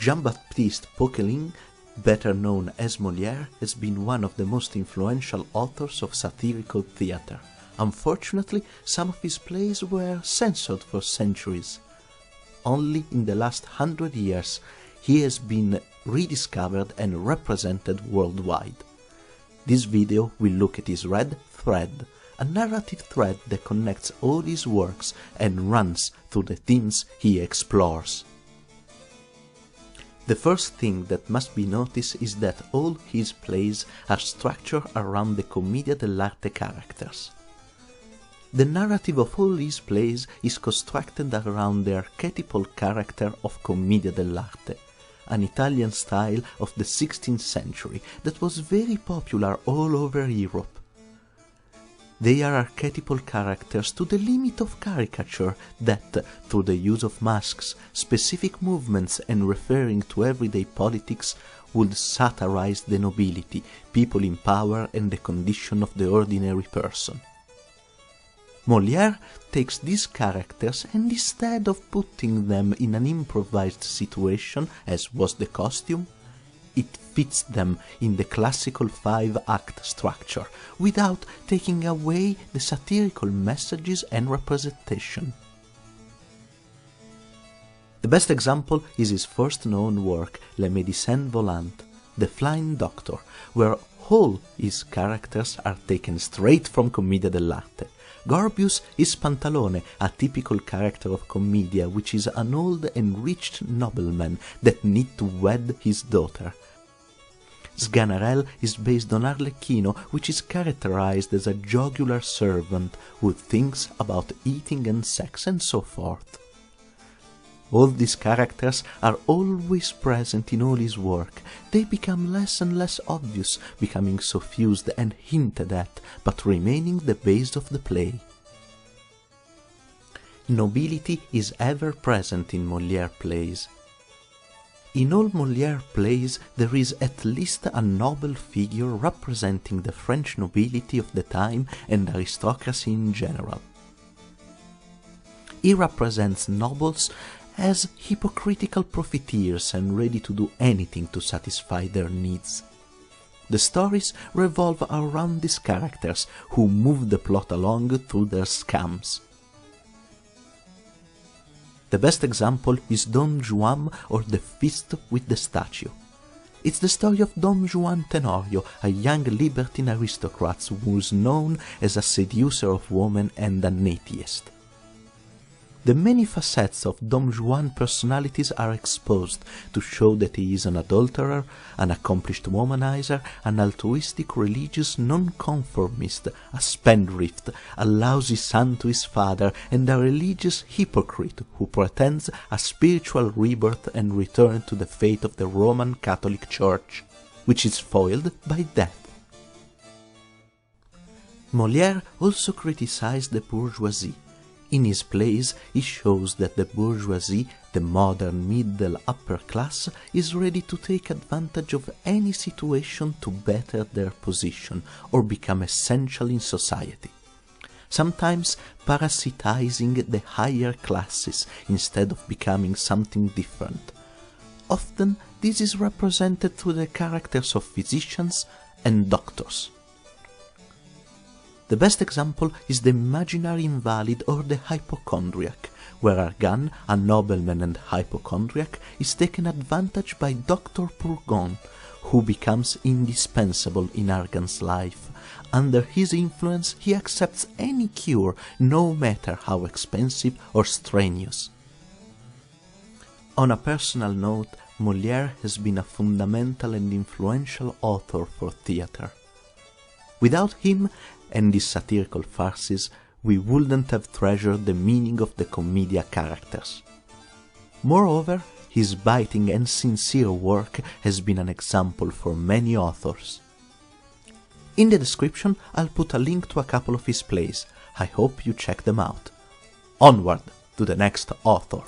Jean-Baptiste Poquelin, better known as Molière, has been one of the most influential authors of satirical theatre. Unfortunately, some of his plays were censored for centuries. Only in the last 100 years he has been rediscovered and represented worldwide. This video will look at his red thread, a narrative thread that connects all his works and runs through the themes he explores. The first thing that must be noticed is that all his plays are structured around the Commedia dell'arte characters. The narrative of all his plays is constructed around the archetypal character of Commedia dell'arte, an Italian style of the 16th century that was very popular all over Europe. They are archetypal characters to the limit of caricature that, through the use of masks, specific movements and referring to everyday politics, would satirize the nobility, people in power and the condition of the ordinary person. Molière takes these characters and instead of putting them in an improvised situation, as was the costume, it fits them in the classical 5-act structure, without taking away the satirical messages and representation. The best example is his first known work, Le Médecin Volant, The Flying Doctor, where all his characters are taken straight from Commedia dell'arte. Gorbius is Pantalone, a typical character of Commedia, which is an old and rich nobleman that needs to wed his daughter. Sganarelle is based on Arlecchino, which is characterized as a jocular servant who thinks about eating and sex and so forth. All these characters are always present in all his work. They become less and less obvious, becoming suffused and hinted at, but remaining the base of the play. Nobility is ever present in Molière plays. In all Molière plays there is at least a noble figure representing the French nobility of the time and aristocracy in general. He represents nobles as hypocritical profiteers and ready to do anything to satisfy their needs. The stories revolve around these characters, who move the plot along through their scams. The best example is Don Juan or The Feast with the Statue. It's the story of Don Juan Tenorio, a young libertine aristocrat who is known as a seducer of women and an atheist. The many facets of Don Juan's personalities are exposed to show that he is an adulterer, an accomplished womanizer, an altruistic religious nonconformist, a spendthrift, a lousy son to his father, and a religious hypocrite who pretends a spiritual rebirth and return to the faith of the Roman Catholic Church, which is foiled by death. Molière also criticized the bourgeoisie. In his plays, he shows that the bourgeoisie, the modern middle-upper class, is ready to take advantage of any situation to better their position or become essential in society, sometimes parasitizing the higher classes instead of becoming something different. Often this is represented through the characters of physicians and doctors. The best example is the imaginary invalid or the hypochondriac, where Argan, a nobleman and hypochondriac, is taken advantage by Dr. Bourgon, who becomes indispensable in Argan's life. Under his influence he accepts any cure, no matter how expensive or strenuous. On a personal note, Molière has been a fundamental and influential author for theatre. Without him and his satirical farces, we wouldn't have treasured the meaning of the Commedia characters. Moreover, his biting and sincere work has been an example for many authors. In the description I'll put a link to a couple of his plays. I hope you check them out. Onward to the next author!